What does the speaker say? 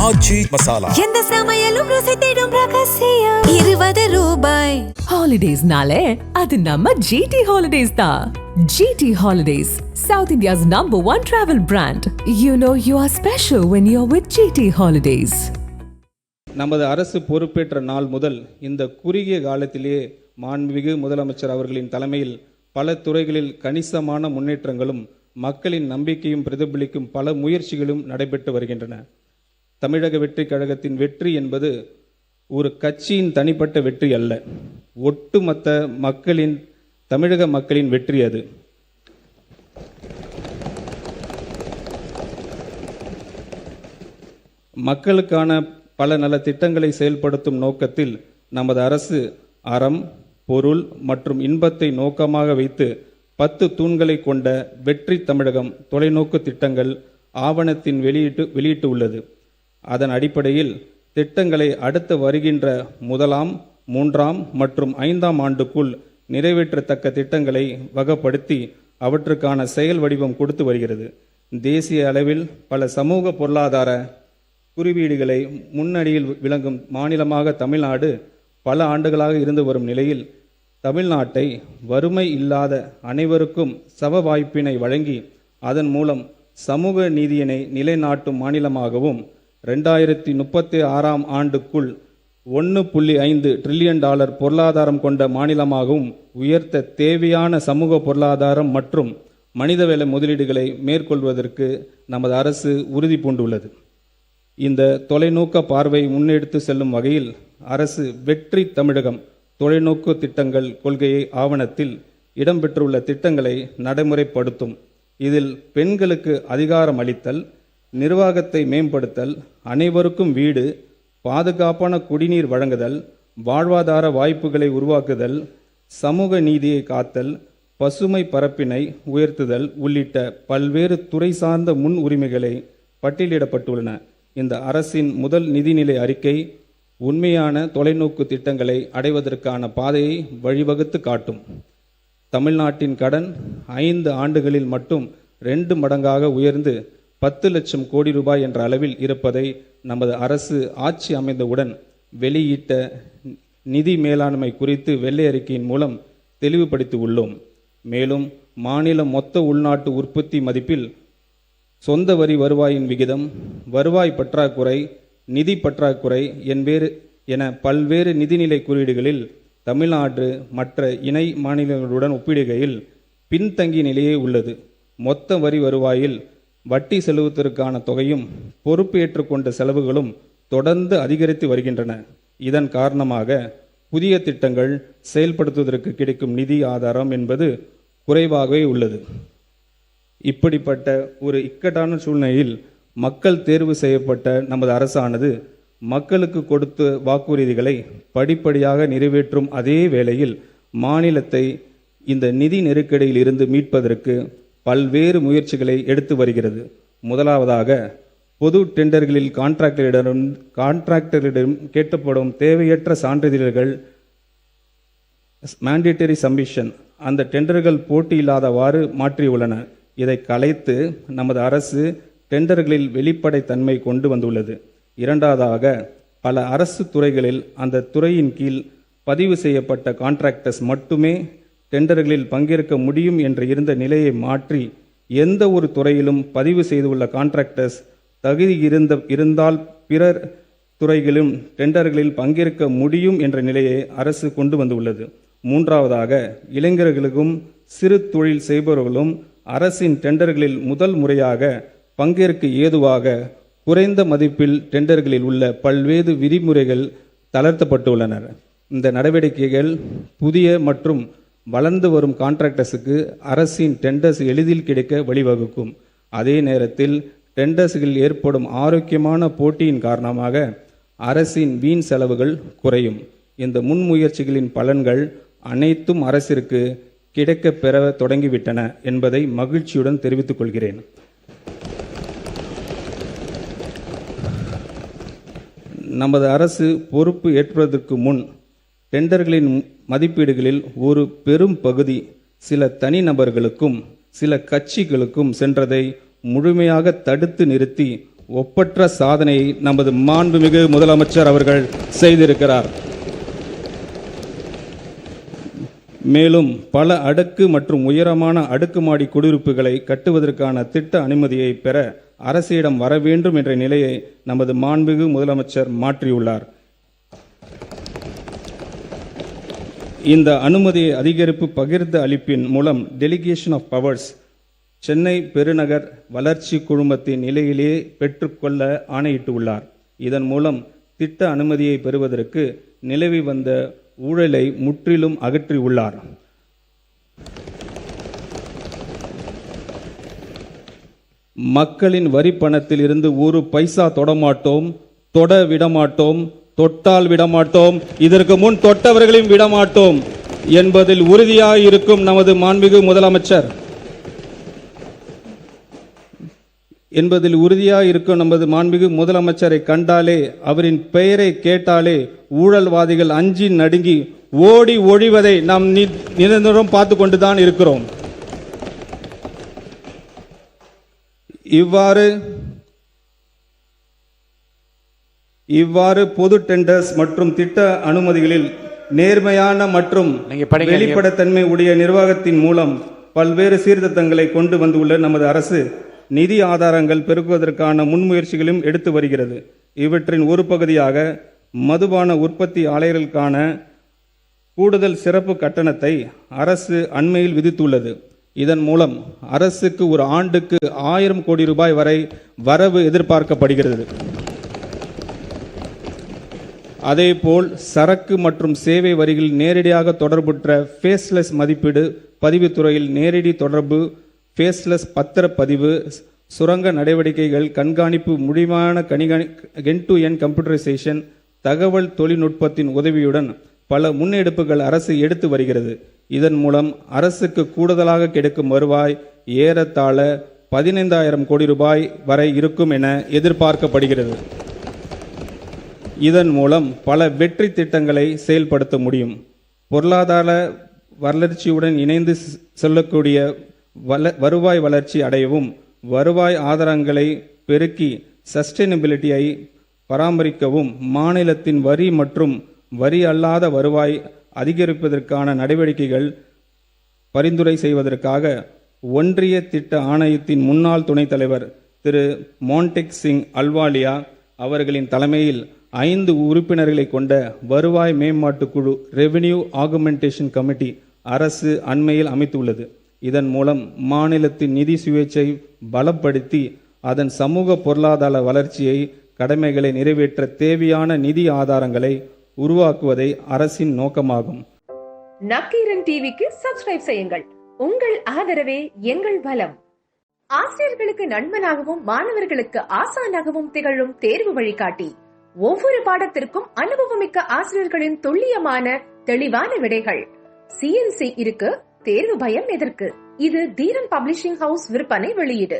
ஆச்சி மசாலா. எந்த சமையலும் ருசி தேடும் ரகசியம் 20 ரூபாய். ஹாலிடேஸ்னாலே அது நம்ம GT Holidays தான். GT Holidays, South India's #1 travel brand. You know you are special when you're with GT Holidays. நமது அரசு பொறுப்பேற்ற நாள் முதல் இந்த குறுகிய காலத்திலேயே மாண்புமிகு முதலமைச்சர் அவர்களின் தலைமையில் பல துறைகளில் கணிசமான முன்னேற்றங்களும் மக்களின் நம்பிக்கையும் பிரதிபலிக்கும் பல முயற்சிகளும் நடைபெற்று வருகின்றன. தமிழக வெற்றி கழகத்தின் வெற்றி என்பது ஒரு கட்சியின் தனிப்பட்ட வெற்றி அல்ல, ஒட்டுமொத்த தமிழக மக்களின் வெற்றி அது. மக்களுக்கான பல நல திட்டங்களை செயல்படுத்தும் நோக்கத்தில் நமது அரசு அறம், பொருள் மற்றும் இன்பத்தை நோக்கமாக வைத்து 10 தூண்களை கொண்ட வெற்றி தமிழகம் தொலைநோக்கு திட்டங்கள் ஆவணத்தின் வெளியிட்டு உள்ளது. அதன் அடிப்படையில் திட்டங்களை அடுத்து வருகின்ற 1ஆம், 3ஆம் மற்றும் 5ஆம் ஆண்டுக்குள் நிறைவேற்றத்தக்க திட்டங்களை வகைப்படுத்தி அவற்றுக்கான செயல் வடிவம் கொடுத்து வருகிறது. தேசிய அளவில் பல சமூக பொருளாதார குறியீடுகளை முன்னணியில் விளங்கும் மாநிலமாக தமிழ்நாடு பல ஆண்டுகளாக இருந்து வரும் நிலையில் தமிழ்நாட்டை வறுமை இல்லாத அனைவருக்கும் சம வாய்ப்பினை வழங்கி அதன் மூலம் சமூக நீதியினை நிலைநாட்டும் மாநிலமாகவும் 2036ஆம் ஆண்டுக்குள் $1.5 டிரில்லியன் பொருளாதாரம் கொண்ட மாநிலமாகவும் உயர்த்த தேவையான சமூக பொருளாதாரம் மற்றும் மனிதவள முதலீடுகளை மேற்கொள்வதற்கு நமது அரசு உறுதி பூண்டுள்ளது. இந்த தொலைநோக்க பார்வை முன்னெடுத்து செல்லும் வகையில் அரசு வெற்றி தமிழகம் தொலைநோக்கு திட்டங்கள் கொள்கையை ஆவணத்தில் இடம்பெற்றுள்ள திட்டங்களை நடைமுறைப்படுத்தும். இதில் பெண்களுக்கு அதிகாரம் அளித்தல், நிர்வாகத்தை மேம்படுத்தல், அனைவருக்கும் வீடு, பாதுகாப்பான குடிநீர் வழங்குதல், வாழ்வாதார வாய்ப்புகளை உருவாக்குதல், சமூக நீதியை காத்தல், பசுமை பரப்பினை உயர்த்துதல் உள்ளிட்ட பல்வேறு துறை சார்ந்த முன் உரிமைகளை பட்டியலிடப்பட்டுள்ளன. இந்த அரசின் முதல் நிதிநிலை அறிக்கை உண்மையான தொலைநோக்கு திட்டங்களை அடைவதற்கான பாதையை வழிவகுத்து காட்டும். தமிழ்நாட்டின் கடன் 5 ஆண்டுகளில் மட்டும் 2 மடங்காக உயர்ந்து 10 லட்சம் கோடி ரூபாய் என்ற அளவில் இருப்பதை நமது அரசு ஆட்சி அமைந்தவுடன் வெளியிட்ட நிதி மேலாண்மை குறித்து வெள்ளை அறிக்கையின் மூலம் தெளிவுபடுத்தி உள்ளோம். மேலும் மாநில மொத்த உள்நாட்டு உற்பத்தி மதிப்பில் சொந்த வரி வருவாயின் விகிதம், வருவாய் பற்றாக்குறை, நிதி பற்றாக்குறை என பல்வேறு நிதிநிலை குறியீடுகளில் தமிழ்நாடு மற்ற இணை மாநிலங்களுடன் ஒப்பிடுகையில் பின்தங்கிய நிலையே உள்ளது. மொத்த வரி வருவாயில் வட்டி செலுத்துவதற்கான தொகையும் பொறுப்பு ஏற்றுக்கொண்ட செலவுகளும் தொடர்ந்து அதிகரித்து வருகின்றன. இதன் காரணமாக புதிய திட்டங்கள் செயல்படுத்துவதற்கு கிடைக்கும் நிதி ஆதாரம் என்பது குறைவாகவே உள்ளது. இப்படிப்பட்ட ஒரு இக்கட்டான சூழ்நிலையில் மக்கள் தேர்வு செய்யப்பட்ட நமது அரசானது மக்களுக்கு கொடுத்த வாக்குறுதிகளை படிப்படியாக நிறைவேற்றும் அதே வேளையில் மாநிலத்தை இந்த நிதி நெருக்கடியில் இருந்து மீட்பதற்கு பல்வேறு முயற்சிகளை எடுத்து வருகிறது. முதலாவதாக பொது டெண்டர்களில் கான்ட்ராக்டரிடம் கேட்கப்படும் தேவையற்ற சான்றிதழ்கள் மேண்டேட்டரி சப்மிஷன் அந்த டெண்டர்கள் போட்டி இல்லாதவாறு மாற்றியுள்ளன. இதை கலைத்து நமது அரசு டெண்டர்களில் வெளிப்படைத்தன்மை கொண்டு வந்துள்ளது. இரண்டாவதாக பல அரசு துறைகளில் அந்த துறையின் கீழ் பதிவு செய்யப்பட்ட கான்ட்ராக்டர்ஸ் மட்டுமே டெண்டர்களில் பங்கேற்க முடியும் என்று இருந்த நிலையை மாற்றி எந்த ஒரு துறையிலும் பதிவு செய்துள்ள கான்ட்ராக்டர்ஸ் தகுதி இருந்தால் பிறர் துறைகளிலும் டெண்டர்களில் பங்கேற்க முடியும் என்ற நிலையை அரசு கொண்டு வந்துள்ளது. மூன்றாவதாக இளைஞர்களுக்கும் சிறு தொழில் செய்பவர்களும் அரசின் டெண்டர்களில் முதல் முறையாக பங்கேற்க ஏதுவாக குறைந்த மதிப்பில் டெண்டர்களில் உள்ள பல்வேறு விதிமுறைகள் தளர்த்தப்பட்டுள்ளன. இந்த நடவடிக்கைகள் புதிய மற்றும் வளர்ந்து வரும் கான்ட்ராக்டர்ஸுக்கு அரசின் டெண்டர்ஸ் எளிதில் கிடைக்க வழிவகுக்கும். அதே நேரத்தில் டெண்டர்ஸ்களில் ஏற்படும் ஆரோக்கியமான போட்டியின் காரணமாக அரசின் வீண் செலவுகள் குறையும். இந்த முன்முயற்சிகளின் பலன்கள் அனைத்தும் அரசிற்கு கிடைக்கப் பெற தொடங்கிவிட்டன என்பதை மகிழ்ச்சியுடன் தெரிவித்துக் கொள்கிறேன். நமது அரசு பொறுப்பு ஏற்பதற்கு முன் டெண்டர்களின் மதிப்பீடுகளில் ஒரு பெரும் பகுதி சில தனிநபர்களுக்கும் சில கட்சிகளுக்கும் சென்றதை முழுமையாக தடுத்து நிறுத்தி ஒப்பற்ற சாதனையை நமது மாண்புமிகு முதலமைச்சர் அவர்கள் செய்திருக்கிறார். மேலும் பல அடுக்கு மற்றும் உயரமான அடுக்குமாடி குடியிருப்புகளை கட்டுவதற்கான திட்ட அனுமதியை பெற அரசிடம் வர வேண்டும் என்ற நிலையை நமது மாண்புமிகு முதலமைச்சர் மாற்றியுள்ளார். இந்த அனுமதியை அதிகரிப்பு பகிர்ந்து அளிப்பின் மூலம் டெலிகேஷன் ஆஃப் பவர்ஸ் சென்னை பெருநகர் வளர்ச்சி குழுமத்தின் நிலையிலேயே பெற்றுக்கொள்ள ஆணையிட்டுள்ளார். இதன் மூலம் திட்ட அனுமதியை பெறுவதற்கு நிலவி வந்த ஊழலை முற்றிலும் அகற்றியுள்ளார். மக்களின் வரி பணத்தில் இருந்து ஒரு பைசா தொடமாட்டோம், தொட விடமாட்டோம், தொட்டால் விடமாட்டோம், இதற்கு முன் தொட்டவர்களையும் விடமாட்டோம் என்பதில் உறுதியாக இருக்கும் நமது மாண்புமிகு முதலமைச்சர் முதலமைச்சரை கண்டாலே, அவரின் பெயரை கேட்டாலே ஊழல்வாதிகள் அஞ்சி நடுங்கி ஓடி ஒழிவதை நாம் நிரந்தரம் பார்த்து கொண்டுதான் இருக்கிறோம். இவ்வாறு பொது டெண்டர்ஸ் மற்றும் திட்ட அனுமதிகளில் நேர்மையான மற்றும் வெளிப்படைத்தன்மை உடைய நிர்வாகத்தின் மூலம் பல்வேறு சீர்திருத்தங்களை கொண்டு வந்துள்ள நமது அரசு நிதி ஆதாரங்கள் பெருக்குவதற்கான முன்முயற்சிகளும் எடுத்து வருகிறது. இவற்றின் ஒரு பகுதியாக மதுபான உற்பத்தி ஆலைகளுக்கான கூடுதல் சிறப்பு கட்டணத்தை அரசு அண்மையில் விதித்துள்ளது. இதன் மூலம் அரசுக்கு ஒரு ஆண்டுக்கு 1000 கோடி ரூபாய் வரை வரவு எதிர்பார்க்கப்படுகிறது. அதேபோல் சரக்கு மற்றும் சேவை வரிகளில் நேரடியாக தொடர்புற்ற ஃபேஸ்லெஸ் மதிப்பீடு, பதிவுத்துறையில் நேரடி தொடர்பு, ஃபேஸ்லெஸ் பத்திரப்பதிவு, சுரங்க நடவடிக்கைகள் கண்காணிப்பு, முடிவான எண்ட் டு எண்ட் கம்ப்யூட்டரைசேஷன், தகவல் தொழில்நுட்பத்தின் உதவியுடன் பல முன்னெடுப்புகள் அரசு எடுத்து வருகிறது. இதன் மூலம் அரசுக்கு கூடுதலாக கிடைக்கும் வருவாய் ஏறத்தாழ 15,000 கோடி ரூபாய் வரை இருக்கும் என எதிர்பார்க்கப்படுகிறது. இதன் மூலம் பல வெற்றி திட்டங்களை செயல்படுத்த முடியும். பொருளாதார வளர்ச்சியுடன் இணைந்து செல்லக்கூடிய வருவாய் வளர்ச்சி அடையவும், வருவாய் ஆதாரங்களை பெருக்கி சஸ்டைனபிலிட்டியை பராமரிக்கவும், மாநிலத்தின் வரி மற்றும் வரி அல்லாத வருவாய் அதிகரிப்பதற்கான நடவடிக்கைகள் பரிந்துரை செய்வதற்காக ஒன்றிய திட்ட ஆணையத்தின் முன்னாள் துணைத் தலைவர் திரு மோன்டெக் சிங் அல்வாலியா அவர்களின் தலைமையில் 5 உறுப்பினர்களை கொண்ட வருவாய் மேம்பாட்டு குழு ரெவென்யூ ஆகுமெண்டேஷன் கமிட்டி அரசு அண்மையில் அமைத்துள்ளது. இதன் மூலம் மாநிலத்தின் நிதி சுயேட்சை பலப்படுத்தி அதன் சமூக பொருளாதார வளர்ச்சியை கடமைகளை நிறைவேற்ற தேவையான நிதி ஆதாரங்களை உருவாக்குவதை அரசின் நோக்கமாகும். நக்கீரன் டிவிக்கு சப்ஸ்கிரைப் செய்யுங்கள். உங்கள் ஆதரவே எங்கள் பலம். ஆசிரியர்களுக்கு நண்பனாகவும் மாணவர்களுக்கு ஆசானாகவும் திகழும் தேர்வு வழிகாட்டி. ஒவ்வொரு பாடத்திற்கும் அனுபவமிக்க ஆசிரியர்களின் துல்லியமான தெளிவான விடைகள். CNC இருக்கு, தேர்வு பயம் எதற்கு? இது தீரன் பப்ளிஷிங் ஹவுஸ் விற்பனை வெளியீடு.